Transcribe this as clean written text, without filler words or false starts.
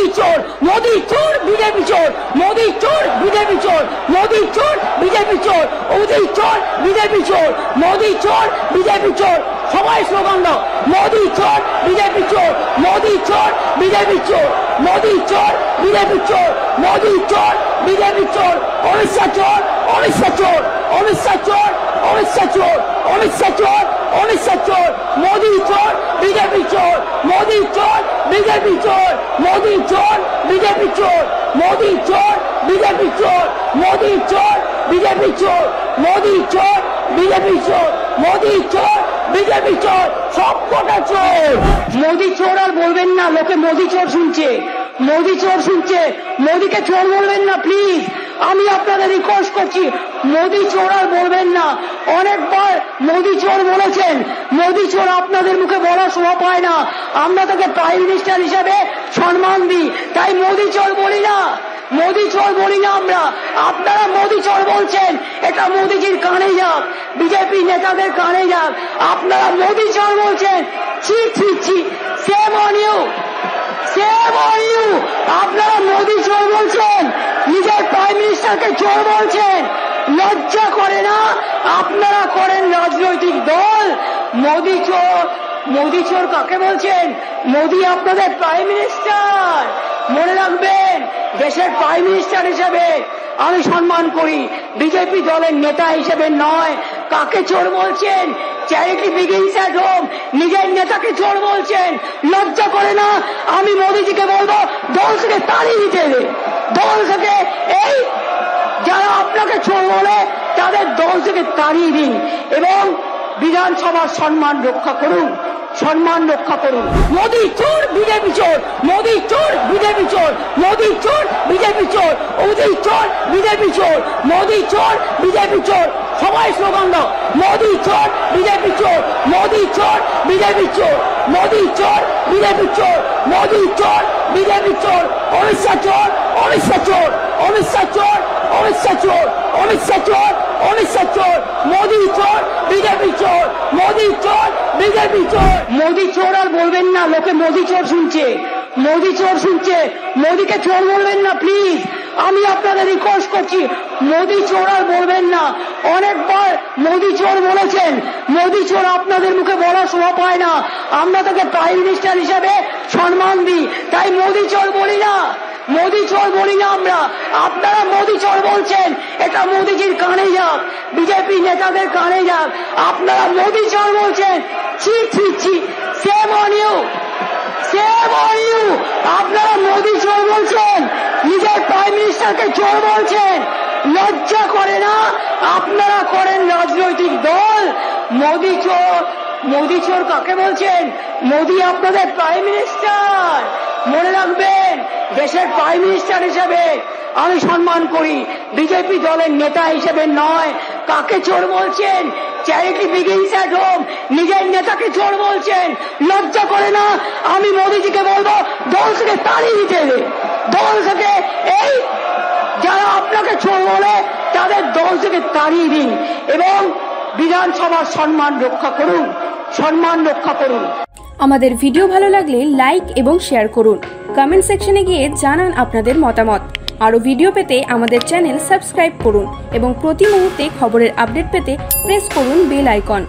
मोदी चोर बीजेपी चोर, मोदी चोर बीजेपी चोर, मोदी चोर बीजेपी चोर, मोदी चोर बीजेपी चोर, मोदी चोर बीजेपी चोर। सबाई स्लोगान दाओ, मोदी चोर बीजेपी चोर, मोदी चोर बीजेपी चोर, मोदी चोर बीजेपी चोर, मोदी चोर बीजेपी चोर। अमित शाह चोर, अमित शाह चोर, अमित शाह चोर, अमित शाह चोर, अमित शाह चोर, अमित शाह चोर। मोदी चोर बीजेपी चोर, मोदी चोर बीजेपी चोर, मोदी चोर बीजेपी चोर, मोदी चोर बीजेपी चोर, मोदी चोर बीजेपी चोर, मोदी चोर बीजेपी चोर, मोदी चोर बीजेपी चोर। सब कोटा चोर। मोदी चोर আর বলবেন না, লোকে মোদি চোর শুনছে, মোদি চোর শুনছে। মোদিকে চোর বলবেন না প্লিজ, আমি আপনাদের রিকোয়েস্ট করছি। মোদি চোর আর বলবেন না। অনেকবার মোদি চোর বলেছেন, মোদি চোর আপনাদের মুখে বলা শোভা পায় না। আমরা তাকে প্রাইম মিনিস্টার হিসেবে সম্মান দিই, তাই মোদি চোর বলি না, মোদি চোর বলি না আমরা। আপনারা মোদি চোর বলছেন, এটা মোদিজির কানে যাক, বিজেপি নেতাদের কানে যাক। আপনারা মোদি চোর বলছেন, ছি ছি ছি, shame on you, shame on you. আপনারা মোদি চোর বলছেন, নিজের প্রাইম মিনিস্টারকে চোর বলছেন, লজ্জা করে না? আপনারা করেন রাজনৈতিক দল। মোদি চোর, মোদি চোর কাকে বলছেন? মোদি আপনাদের প্রাইম মিনিস্টার, মনে রাখবেন। দেশের প্রাইম মিনিস্টার হিসেবে আমি সম্মান করি, বিজেপি দলের নেতা হিসেবে নয়। কাকে চোর বলছেন? চ্যারিটি বিগিনস এট হোম, নিজের নেতাকে চোর বলছেন, লজ্জা করে না? আমি মোদিজিকে বলবো, দল থেকে তাড়িয়ে দিতে হবে, দল থেকে। এই যারা আপনাকে চোর বলে তাদের দল থেকে তাড়িয়ে দিন এবং বিধানসভার সম্মান রক্ষা করুন, সম্মান রক্ষা করুন। মোদি চোর বিজেপি চোর, মোদি চোর বিজেপি চোর, মোদি চোর বিজেপি চোর, মোদি চোর বিজেপি চোর, মোদি চোর বিজেপি চোর। সবাই স্লোগান দাও, মোদি চোর বিজেপি চোর, মোদি চোর বিজেপি চোর, মোদি চোর বিজেপি চোর, মোদি চোর বিজেপি চোর। অমিত শাহ চোর, অমিত শাহ চোর, অমিত শাহ চোর, অমিত শাহ চোর, অমিত শাহ চোর, অমিত শাহ চোর। মোদি চোর বিজেপি চোর, মোদি চোর বিজেপি চোর। মোদি চোর আর বলবেন না, লোকে মোদি চোর শুনছে, মোদি চোর শুনছে। মোদিকে চোর বলবেন না প্লিজ, আমি আপনাদের রিকোয়েস্ট করছি। মোদি চোর আর বলবেন না। অনেকবার মোদি চোর বলেছেন, মোদি চোর আপনাদের মুখে বলা শোভা পায় না। আমরা তাকে প্রাইম মিনিস্টার হিসেবে সম্মান দিই, তাই মোদি চোর বলি না, মোদি চোর বলি না আমরা। আপনারা মোদি চোর বলছেন, এটা মোদিজির কানে যাক, বিজেপি নেতাদের কানে যাক। আপনারা মোদি চোর বলছেন, ছি ছি ছি, shame on you, shame on you. আপনারা মোদি চোর বলছেন, নিজের প্রাইম মিনিস্টারকে চোর বলছেন, লজ্জা করে না? আপনারা করেন রাজনৈতিক দল। মোদি চোর, মোদি চোর কাকে বলছেন? মোদি আপনাদের প্রাইম মিনিস্টার, মনে রাখবেন। দেশের প্রাইম মিনিস্টার হিসেবে আমি সম্মান করি, বিজেপি দলের নেতা হিসেবে নয়। কাকে চোর বলছেন? চ্যারিটি বিগিনস এট হোম, নিজের নেতাকে চোর বলছেন, লজ্জা করে না? আমি মোদিজিকে বলবো, দল থেকে তাড়িয়ে দিতে হবে, দল থেকে। এই যারা আপনাকে চোর বলে তাদের দল থেকে তাড়িয়ে দিন এবং বিধানসভার সম্মান রক্ষা করুন, সম্মান রক্ষা করুন। আমাদের ভিডিও ভালো লাগলে লাইক এবং শেয়ার করুন, কমেন্ট সেকশনে গিয়ে জানান আপনাদের মতামত। আরও ভিডিও পেতে আমাদের চ্যানেল সাবস্ক্রাইব করুন এবং প্রতি মুহূর্তে খবরের আপডেট পেতে প্রেস করুন বেল আইকন।